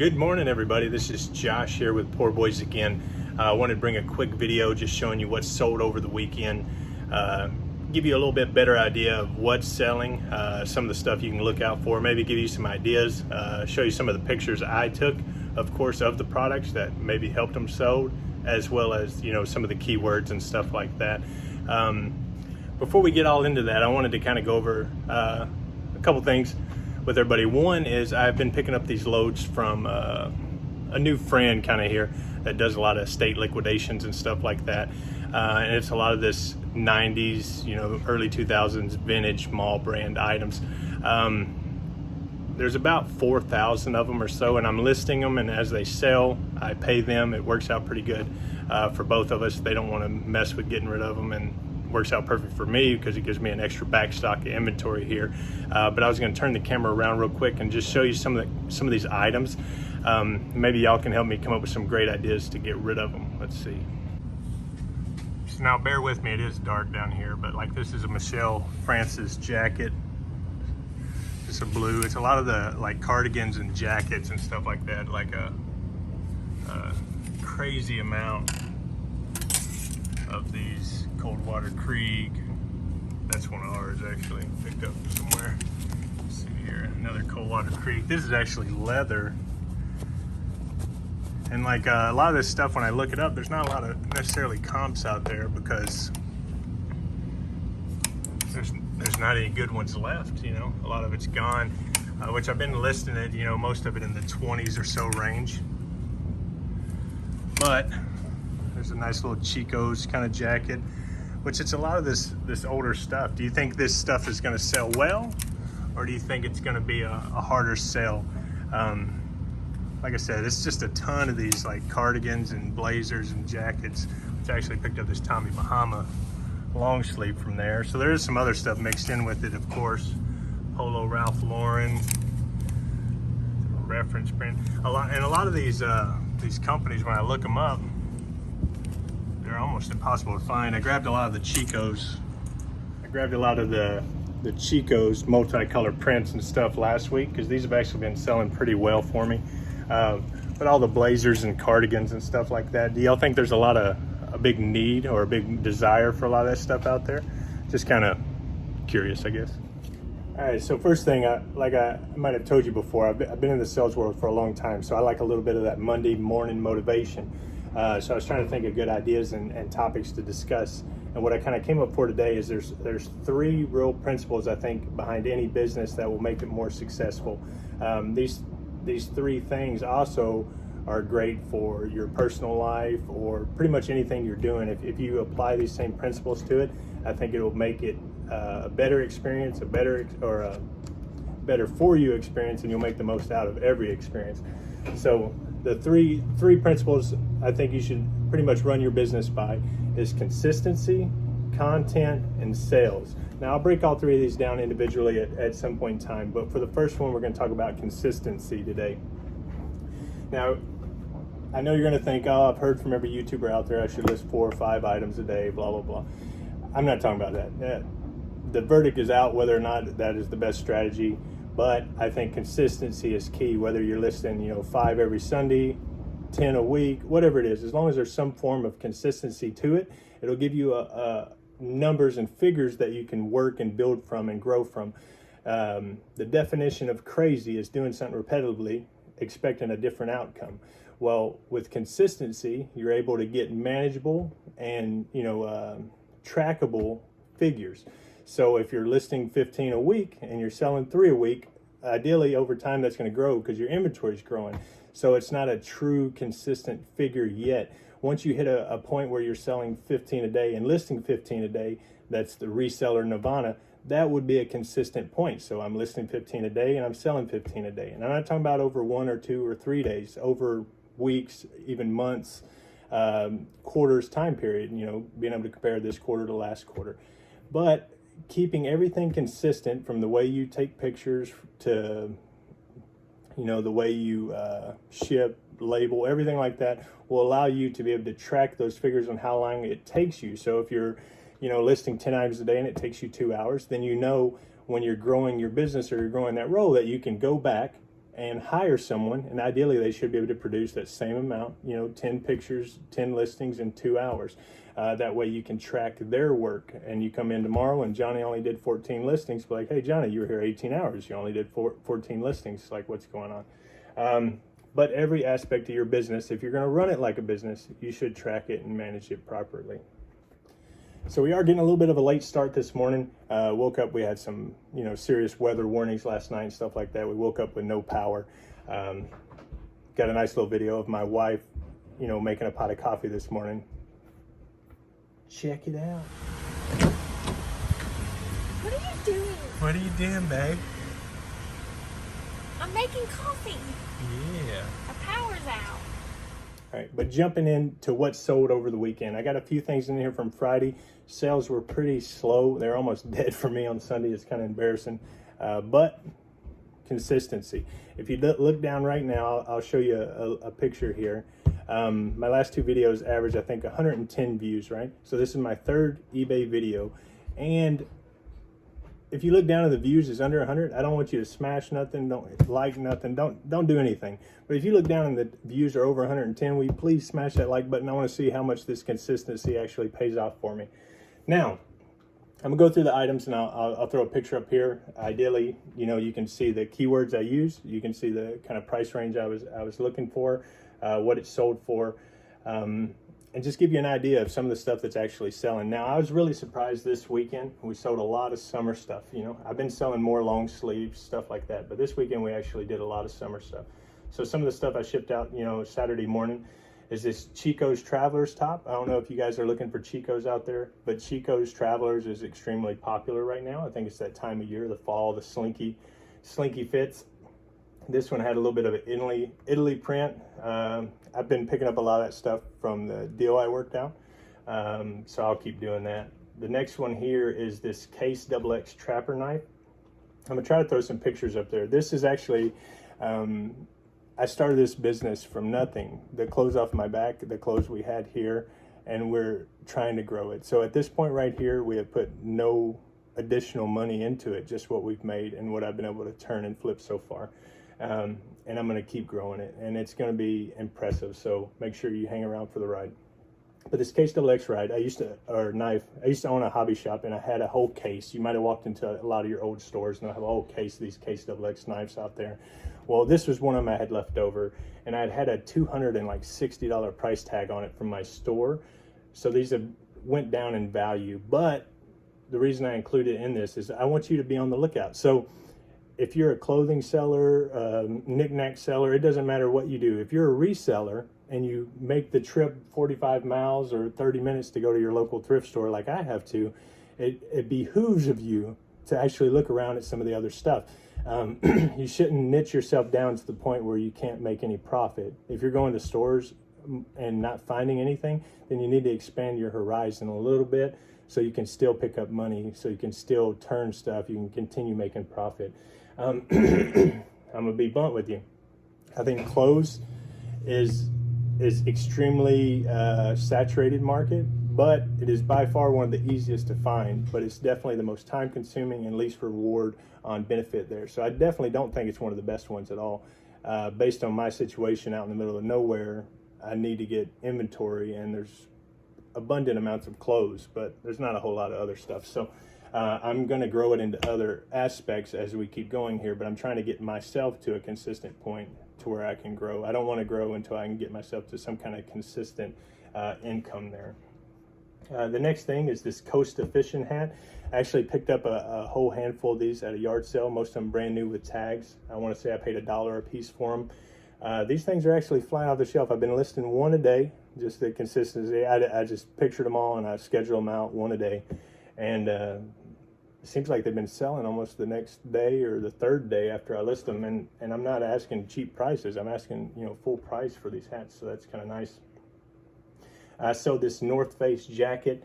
Good morning, everybody. This is Josh here with Poor Boys again. I wanted to bring a quick video just showing you what's sold over the weekend. Give you a little bit better idea of what's selling, some of the stuff you can look out for, maybe give you some ideas, show you some of the pictures I took, of course, of the products that maybe helped them sold, as well as, you know, some of the keywords and stuff like that. Before we get all into that, I wanted to kind of go over a couple things with everybody. One is I've been picking up these loads from a new friend kind of here that does a lot of estate liquidations and stuff like that. And it's a lot of this 90s, you know, early 2000s vintage mall brand items. There's about 4,000 of them or so, and I'm listing them, and as they sell, I pay them. It works out pretty good for both of us. They don't want to mess with getting rid of them, and works out perfect for me because it gives me an extra backstock of inventory here. But I was going to turn the camera around real quick and just show you some of these items. Maybe y'all can help me come up with some great ideas to get rid of them. Let's see. So now bear with me, it is dark down here, but like this is a Michelle Francis jacket. It's a blue. It's a lot of the like cardigans and jackets and stuff like that, like a crazy amount of these Coldwater Creek. That's one of ours actually, picked up somewhere. Let's see here, another Coldwater Creek. This is actually leather. And like a lot of this stuff, when I look it up, there's not a lot of necessarily comps out there because there's not any good ones left, you know. A lot of it's gone, which I've been listing it, you know, most of it in the 20s or so range. But there's a nice little Chico's kind of jacket, which it's a lot of this older stuff. Do you think this stuff is going to sell well, or do you think it's going to be a harder sell? Like I said, it's just a ton of these like cardigans and blazers and jackets, which I actually picked up this Tommy Bahama long sleeve from there. So there is some other stuff mixed in with it, of course. Polo, Ralph Lauren, reference print. A lot of these companies, when I look them up, they're almost impossible to find. I grabbed a lot of the Chico's. I grabbed a lot of the Chico's multicolored prints and stuff last week because these have actually been selling pretty well for me. But all the blazers and cardigans and stuff like that, do y'all think there's a big need or a big desire for a lot of that stuff out there? Just kind of curious, I guess. All right, so first thing, like I might have told you before, I've been in the sales world for a long time, so I like a little bit of that Monday morning motivation. So I was trying to think of good ideas and topics to discuss. And what I kind of came up for today is there's three real principles, I think, behind any business that will make it more successful. These three things also are great for your personal life or pretty much anything you're doing. If you apply these same principles to it, I think it will make it a better experience, a better for you experience, and you'll make the most out of every experience. So the three principles I think you should pretty much run your business by is consistency, content, and sales. Now I'll break all three of these down individually at some point in time, but for the first one we're going to talk about consistency today. Now I know you're going to think, oh, I've heard from every YouTuber out there I should list 4 or 5 items a day, blah blah blah. I'm not talking about that. The verdict is out whether or not that is the best strategy, but I think consistency is key. Whether you're listing, you know, 5 every Sunday, 10 a week, whatever it is, as long as there's some form of consistency to it, it'll give you numbers and figures that you can work and build from and grow from. The definition of crazy is doing something repetitively, expecting a different outcome. Well, with consistency, you're able to get manageable and, you know, trackable figures. So if you're listing 15 a week and you're selling 3 a week, ideally over time that's going to grow because your inventory is growing. So it's not a true consistent figure yet. Once you hit a point where you're selling 15 a day and listing 15 a day, that's the reseller nirvana, that would be a consistent point. So I'm listing 15 a day and I'm selling 15 a day. And I'm not talking about over 1 or 2 or 3 days, over weeks, even months, quarters, time period, you know, being able to compare this quarter to last quarter. But keeping everything consistent, from the way you take pictures to, you know, the way you ship, label, everything like that, will allow you to be able to track those figures on how long it takes you. So if you're, you know, listing 10 items a day and it takes you 2 hours, then you know when you're growing your business or you're growing that role that you can go back and hire someone, and ideally they should be able to produce that same amount, 10 pictures, 10 listings in 2 hours. That way you can track their work, and you come in tomorrow and Johnny only did 14 listings, but like, hey Johnny, you were here 18 hours, you only did 14 listings, like what's going on? But every aspect of your business, if you're going to run it like a business, you should track it and manage it properly. So we are getting a little bit of a late start this morning. Woke up, we had some, serious weather warnings last night and stuff like that. We woke up with no power. Got a nice little video of my wife, making a pot of coffee this morning. Check it out. What are you doing? What are you doing, babe? I'm making coffee. Yeah. Our power's out. All right, but jumping into what sold over the weekend, I got a few things in here from Friday. Sales were pretty slow. They're almost dead for me on Sunday. It's kind of embarrassing, but consistency. If you look down right now, I'll show you a picture here. My last 2 videos averaged, I think, 110 views, right? So this is my 3rd eBay video, and if you look down at the views is under 100, I don't want you to smash nothing, don't like nothing, don't do anything. But if you look down and the views are over 110, will you please smash that like button? I want to see how much this consistency actually pays off for me. Now, I'm gonna go through the items, and I'll throw a picture up here. Ideally, you can see the keywords I use. You can see the kind of price range I was looking for, what it sold for. And just give you an idea of some of the stuff that's actually selling. Now, I was really surprised this weekend. We sold a lot of summer stuff. I've been selling more long sleeves, stuff like that. But this weekend, we actually did a lot of summer stuff. So some of the stuff I shipped out, Saturday morning is this Chico's Travelers top. I don't know if you guys are looking for Chico's out there, but Chico's Travelers is extremely popular right now. I think it's that time of year, the fall, the slinky fits. This one had a little bit of an Italy print. I've been picking up a lot of that stuff from the deal I worked out, so I'll keep doing that. The next one here is this Case XX Trapper knife. I'm gonna try to throw some pictures up there. This is actually, I started this business from nothing. The clothes off my back, the clothes we had here, and we're trying to grow it. So at this point right here, we have put no additional money into it, just what we've made and what I've been able to turn and flip so far. And I'm going to keep growing it, and it's going to be impressive. So make sure you hang around for the ride. But this Case XX ride, I used to own a hobby shop, and I had a whole case. You might have walked into a lot of your old stores and they'll have a whole case of these Case XX knives out there. Well, this was one of them I had left over, and I had a $260 price tag on it from my store. So these have went down in value, but the reason I included it in this is I want you to be on the lookout. So if you're a clothing seller, knick-knack seller, it doesn't matter what you do. If you're a reseller and you make the trip 45 miles or 30 minutes to go to your local thrift store like I have to, it behooves of you to actually look around at some of the other stuff. You shouldn't niche yourself down to the point where you can't make any profit. If you're going to stores and not finding anything, then you need to expand your horizon a little bit so you can still pick up money, so you can still turn stuff, you can continue making profit. I'm gonna be blunt with you. I think clothes is extremely saturated market, but it is by far one of the easiest to find, but it's definitely the most time consuming and least reward on benefit there. So I definitely don't think it's one of the best ones at all. Based on my situation out in the middle of nowhere, I need to get inventory, and there's abundant amounts of clothes, but there's not a whole lot of other stuff. So I'm going to grow it into other aspects as we keep going here, but I'm trying to get myself to a consistent point to where I can grow. I don't want to grow until I can get myself to some kind of consistent income there. The next thing is this Costa fishing hat. I actually picked up a whole handful of these at a yard sale, most of them brand new with tags. I want to say I paid $1 a piece for them. These things are actually flying off the shelf. I've been listing one a day, just the consistency. I just pictured them all and I schedule them out one a day. And it seems like they've been selling almost the next day or the third day after I list them. And I'm not asking cheap prices. I'm asking, full price for these hats. So that's kind of nice. I sold this North Face jacket,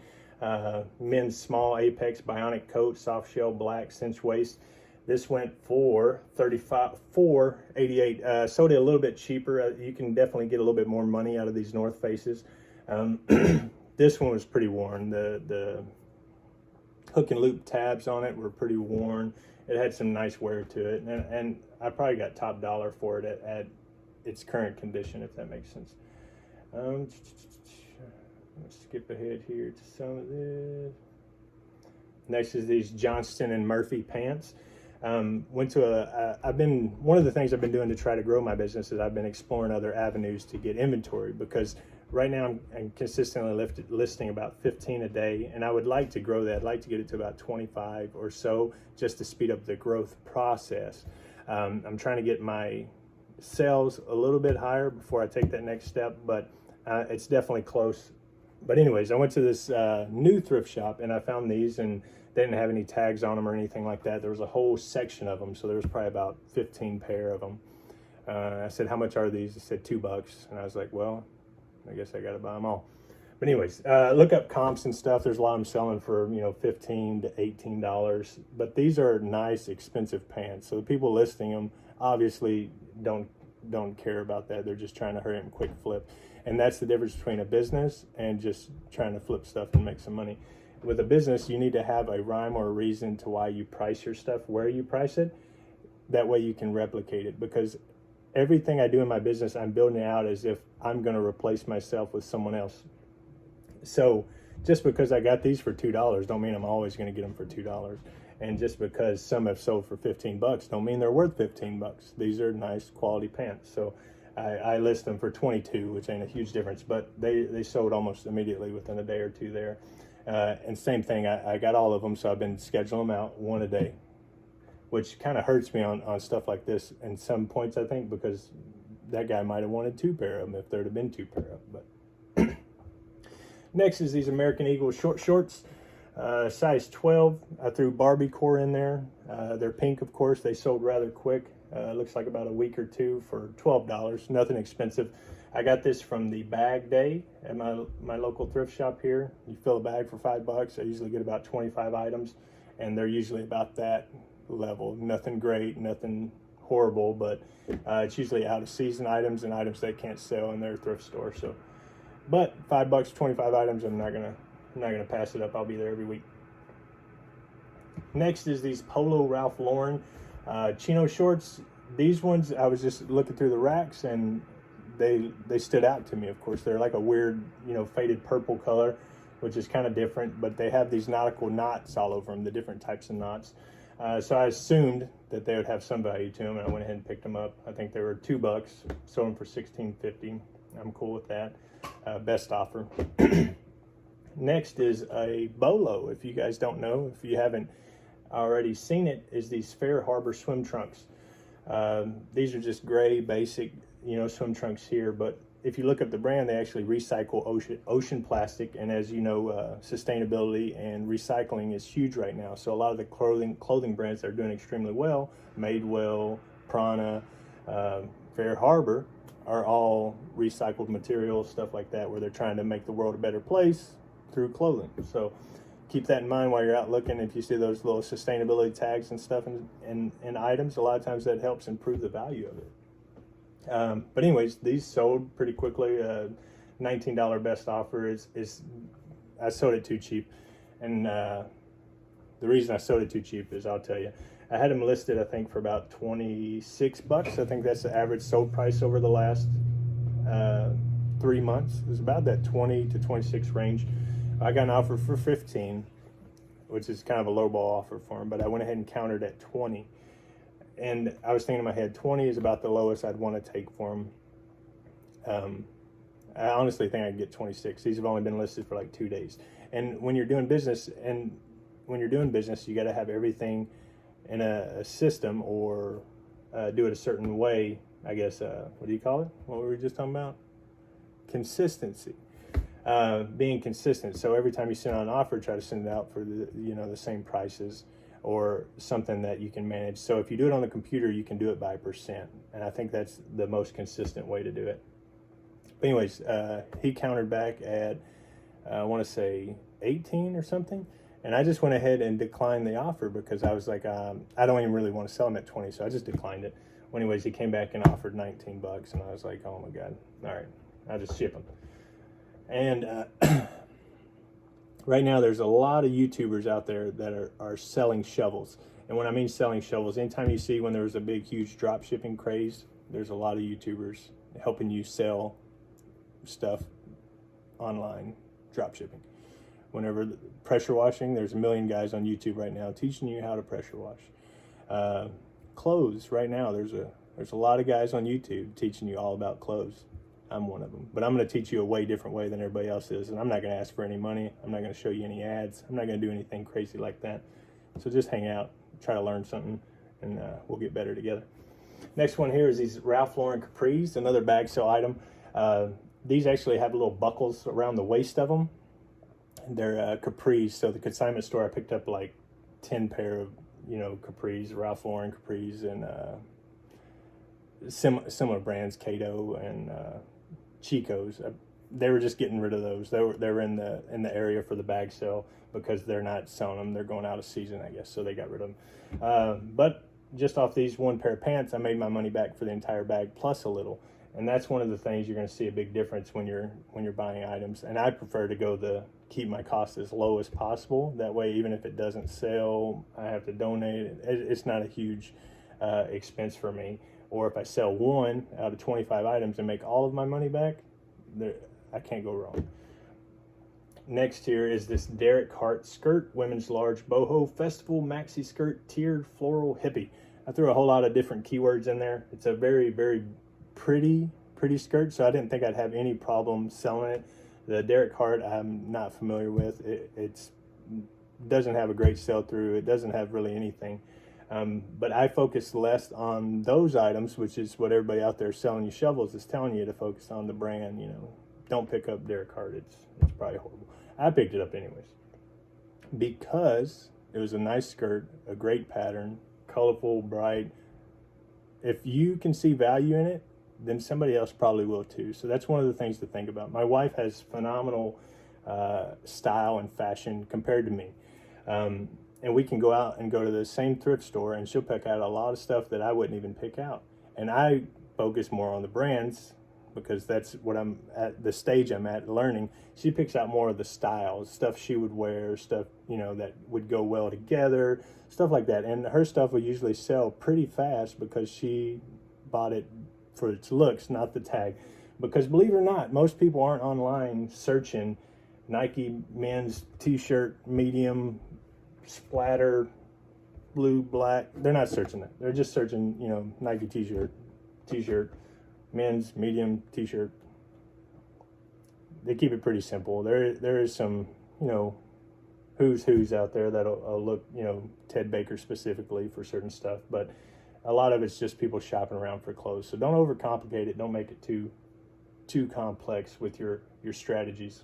men's small Apex bionic coat, soft shell black cinch waist. This went for $488. Sold it a little bit cheaper. You can definitely get a little bit more money out of these North Faces. This one was pretty worn. The hook and loop tabs on it were pretty worn. It had some nice wear to it, and I probably got top dollar for it at its current condition, if that makes sense. Let's skip ahead here to some of this. Next is these Johnston and Murphy pants. One of the things I've been doing to try to grow my business is I've been exploring other avenues to get inventory, because right now I'm consistently listing about 15 a day, and I would like to grow that. I'd like to get it to about 25 or so, just to speed up the growth process. I'm trying to get my sales a little bit higher before I take that next step, but it's definitely close. But anyways, I went to this new thrift shop, and I found these, and they didn't have any tags on them or anything like that. There was a whole section of them, so there was probably about 15 pair of them. I said, how much are these? They said $2, and I was like, well, I guess I gotta buy them all. But anyways, look up comps and stuff. There's a lot of them selling for, $15 to $18, but these are nice, expensive pants. So the people listing them obviously don't care about that. They're just trying to hurry up and quick flip. And that's the difference between a business and just trying to flip stuff and make some money. With a business, you need to have a rhyme or a reason to why you price your stuff, where you price it. That way you can replicate it, because everything I do in my business, I'm building it out as if I'm going to replace myself with someone else. So just because I got these for $2 don't mean I'm always going to get them for $2. And just because some have sold for $15 don't mean they're worth $15. These are nice quality pants. So I list them for $22, which ain't a huge difference, but they sold almost immediately within a day or two there. And same thing, I got all of them, so I've been scheduling them out one a day, which kind of hurts me on stuff like this in some points, I think, because that guy might have wanted 2 pair of them if there'd have been 2 pair of them. But next is these American Eagle short shorts, size 12. I threw Barbie core in there. They're pink, of course. They sold rather quick. Looks like about a week or two for $12. Nothing expensive. I got this from the bag day at my local thrift shop here. You fill a bag for $5. I usually get about 25 items, and they're usually about that level. Nothing great, nothing horrible, but it's usually out of season items and items they can't sell in their thrift store. So, but $5, 25 items, I'm not gonna pass it up. I'll be there every week. Next is these Polo Ralph Lauren chino shorts. These ones, I was just looking through the racks, and they stood out to me. Of course, they're like a weird, faded purple color, which is kind of different, but they have these nautical knots all over them, the different types of knots. So I assumed that they would have some value to them, and I went ahead and picked them up. I think they were $2, sold them for $16.50. I'm cool with that. Best offer. Next is a bolo. If you guys don't know, if you haven't already seen it, is these Fair Harbor swim trunks. These are just gray, basic, swim trunks here, but if you look up the brand, they actually recycle ocean plastic, and as you know, sustainability and recycling is huge right now. So a lot of the clothing brands that are doing extremely well, Madewell, Prana, Fair Harbor, are all recycled materials, stuff like that, where they're trying to make the world a better place through clothing. So keep that in mind while you're out looking. If you see those little sustainability tags and stuff in items, a lot of times that helps improve the value of it. But anyways, these sold pretty quickly. $19 best offer is I sold it too cheap, and the reason I sold it too cheap is, I'll tell you. I had them listed, I think, for about $26. I think that's the average sold price over the last 3 months. It was about that 20 to 26 range. I got an offer for 15, which is kind of a lowball offer for them, but I went ahead and countered at 20. And I was thinking in my head, 20 is about the lowest I'd want to take for them. I honestly think I could get 26. These have only been listed for like 2 days. And when you're doing business, you got to have everything in a system, or do it a certain way. I guess, what do you call it? What were we just talking about? Consistency. Being consistent. So every time you send out an offer, try to send it out for the same prices, or something that you can manage. So if you do it on the computer, you can do it by percent. And I think that's the most consistent way to do it. But anyways, he countered back at, I want to say 18 or something. And I just went ahead and declined the offer, because I was like, I don't even really want to sell him at 20. So I just declined it. Well, anyways, he came back and offered $19. And I was like, oh my God. All right, I'll just ship them. And right now there's a lot of YouTubers out there that are selling shovels, And when I mean selling shovels, anytime you see when there's a big, huge drop shipping craze, there's a lot of YouTubers helping you sell stuff online, drop shipping. Whenever pressure washing, there's a million guys on YouTube right now teaching you how to pressure wash. Clothes right now, there's a lot of guys on YouTube teaching you all about clothes. I'm one of them, but I'm going to teach you a way different way than everybody else is, and I'm not going to ask for any money. I'm not going to show you any ads. I'm not going to do anything crazy like that. So just hang out, try to learn something, and we'll get better together. Next one here is these Ralph Lauren capris, another bag sale item. These actually have little buckles around the waist of them. They're capris. So the consignment store, I picked up like 10 pair of, capris, Ralph Lauren capris, and similar brands, Cato and Chico's. They were just getting rid of those. They were in the area for the bag sale because they're not selling them. They're going out of season, I guess, so they got rid of them. But just off these one pair of pants, I made my money back for the entire bag plus a little. And that's one of the things you're going to see a big difference when you're buying items. And I prefer to keep my cost as low as possible. That way, even if it doesn't sell, I have to donate it. It's not a huge expense for me. Or if I sell one out of 25 items and make all of my money back, I can't go wrong. Next here is this Derek Hart skirt, women's large boho festival maxi skirt, tiered floral hippie. I threw a whole lot of different keywords in there. It's a very, very pretty skirt, so I didn't think I'd have any problem selling it. The Derek Hart I'm not familiar with. It doesn't have a great sell through. It doesn't have really anything. But I focus less on those items, which is what everybody out there selling you shovels is telling you to focus on the brand. Don't pick up Derek Hart. It's probably horrible. I picked it up anyways because it was a nice skirt, a great pattern, colorful, bright. If you can see value in it, then somebody else probably will too. So that's one of the things to think about. My wife has phenomenal style and fashion compared to me. And we can go out and go to the same thrift store and she'll pick out a lot of stuff that I wouldn't even pick out. And I focus more on the brands because that's what I'm at, the stage I'm at learning. She picks out more of the styles, stuff she would wear, stuff, that would go well together, stuff like that. And her stuff will usually sell pretty fast because she bought it for its looks, not the tag. Because believe it or not, most people aren't online searching Nike men's t-shirt, medium, Splatter, blue, black. They're not searching it. They're just searching, Nike t-shirt, men's, medium, t-shirt. They keep it pretty simple. There is some, who's out there that'll look, Ted Baker specifically for certain stuff, but a lot of it's just people shopping around for clothes. So don't overcomplicate it. Don't make it too complex with your strategies.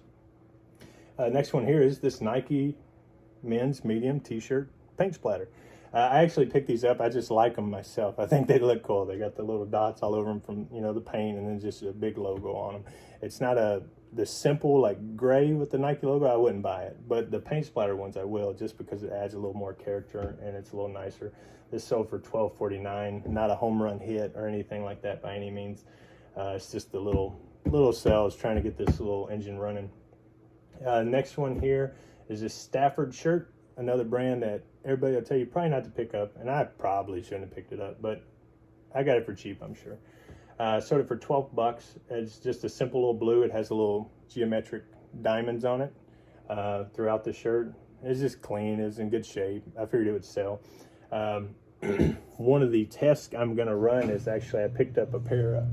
Next one here is this Nike men's medium t-shirt paint splatter. I actually picked these up. I just like them myself. I think they look cool. They got the little dots all over them from the paint, and then just a big logo on them. It's not the simple like gray with the Nike logo. I wouldn't buy it, but the paint splatter ones I will, just because it adds a little more character and it's a little nicer. This sold for $12.49. Not a home run hit or anything like that by any means. It's just the little cells trying to get this little engine running. Next one here is this Stafford Shirt, another brand that everybody will tell you probably not to pick up, and I probably shouldn't have picked it up, but I got it for cheap, I'm sure. Sold it for $12. It's just a simple little blue. It has a little geometric diamonds on it throughout the shirt. It's just clean. It's in good shape. I figured it would sell. One of the tests I'm going to run is actually I picked up a pair of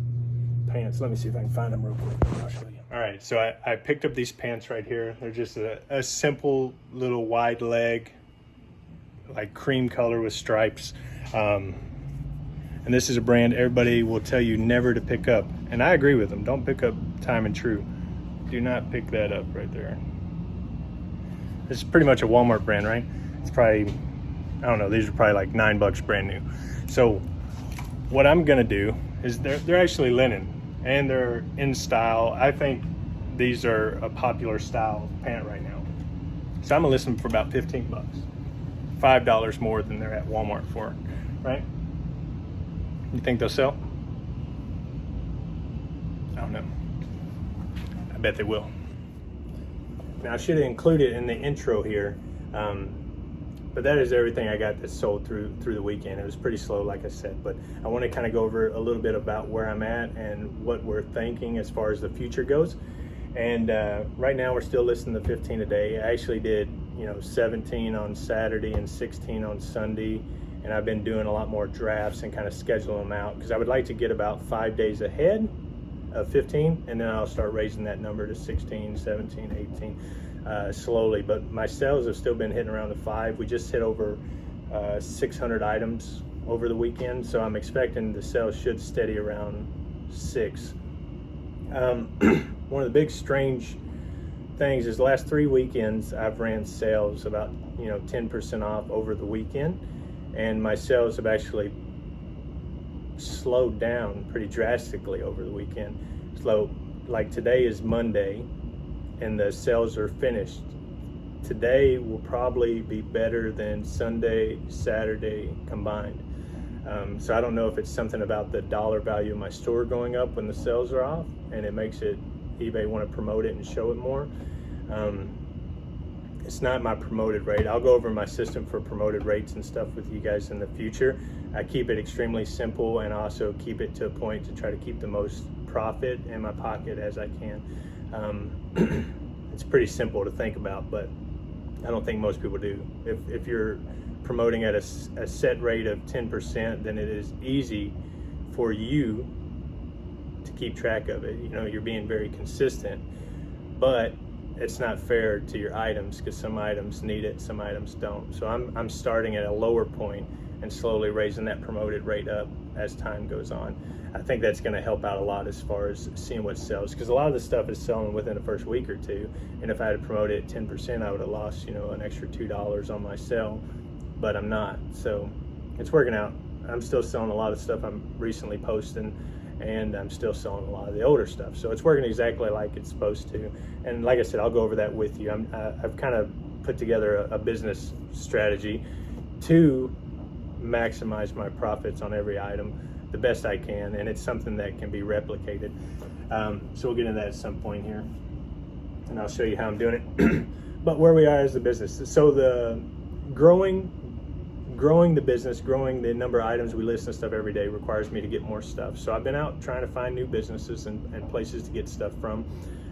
pants. Let me see if I can find them real quick. I'll show you. All right, so I picked up these pants right here. They're just a simple little wide leg, like cream color with stripes. And this is a brand everybody will tell you never to pick up. And I agree with them. Don't pick up Time and True. Do not pick that up right there. This is pretty much a Walmart brand, right? It's probably, I don't know, these are probably like $9 brand new. So what I'm gonna do is they're actually linen and they're in style. I think these are a popular style pant right now. So I'm gonna list them for about $15. $5 more than they're at Walmart for, right? You think they'll sell? I don't know. I bet they will. Now I should have included in the intro here, but But that is everything I got that sold through the weekend. It was pretty slow, like I said, but I want to kind of go over a little bit about where I'm at and what we're thinking as far as the future goes. And right now we're still listing the 15 a day. I actually did 17 on Saturday and 16 on Sunday, and I've been doing a lot more drafts and kind of scheduling them out because I would like to get about 5 days ahead of 15, and then I'll start raising that number to 16, 17, 18 slowly. But my sales have still been hitting around the 5. We just hit over 600 items over the weekend, so I'm expecting the sales should steady around 6. One of the big strange things is the last 3 weekends I've ran sales about 10% off over the weekend, and my sales have actually slowed down pretty drastically over the weekend. So like today is Monday and the sales are finished. Today will probably be better than Sunday, Saturday combined. So I don't know if it's something about the dollar value of my store going up when the sales are off, and it makes eBay want to promote it and show it more. It's not my promoted rate. I'll go over my system for promoted rates and stuff with you guys in the future. I keep it extremely simple, and also keep it to a point to try to keep the most profit in my pocket as I can. It's pretty simple to think about, but I don't think most people do. If you're promoting at a set rate of 10%, then it is easy for you to keep track of it. You're being very consistent, but it's not fair to your items because some items need it, some items don't. So I'm starting at a lower point and slowly raising that promoted rate up as time goes on. I think that's going to help out a lot as far as seeing what sells, because a lot of the stuff is selling within the first week or two, and if I had promoted at 10%, I would have lost an extra $2 on my sale, but I'm not. So it's working out. I'm still selling a lot of stuff I'm recently posting, and I'm still selling a lot of the older stuff. So it's working exactly like it's supposed to. And like I said, I'll go over that with you. I've kind of put together a business strategy to maximize my profits on every item the best I can, and it's something that can be replicated. So we'll get into that at some point here, and I'll show you how I'm doing it. But where we are as a business, so the growing the business, growing the number of items we list and stuff every day requires me to get more stuff. So I've been out trying to find new businesses and places to get stuff from.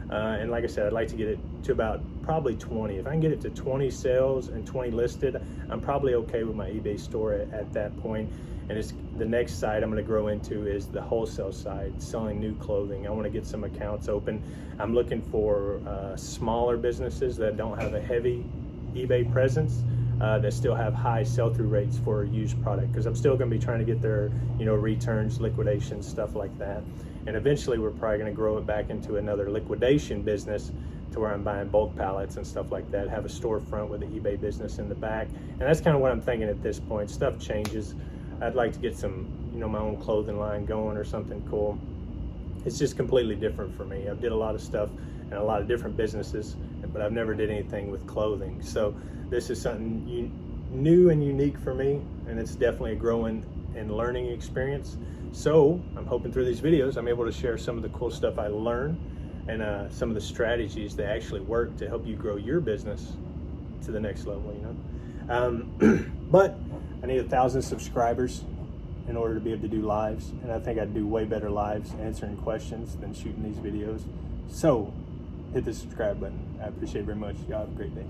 And like I said, I'd like to get it to about probably 20. If I can get it to 20 sales and 20 listed, I'm probably okay with my eBay store at that point. And it's the next side I'm going to grow into is the wholesale side, selling new clothing. I want to get some accounts open. I'm looking for smaller businesses that don't have a heavy eBay presence, that still have high sell-through rates for used product, because I'm still going to be trying to get their returns, liquidations, stuff like that. And eventually we're probably going to grow it back into another liquidation business to where I'm buying bulk pallets and stuff like that, have a storefront with the eBay business in the back. And that's kind of what I'm thinking at this point. Stuff changes. I'd like to get some my own clothing line going or something cool. It's just completely different for me. I've did a lot of stuff and a lot of different businesses, but I've never did anything with clothing. So this is something new and unique for me, and it's definitely a growing and learning experience. So I'm hoping through these videos I'm able to share some of the cool stuff I learned and some of the strategies that actually work to help you grow your business to the next level. But I need 1,000 subscribers in order to be able to do lives, and I think I'd do way better lives answering questions than shooting these videos. So hit the subscribe button. I appreciate it very much. Y'all have a great day.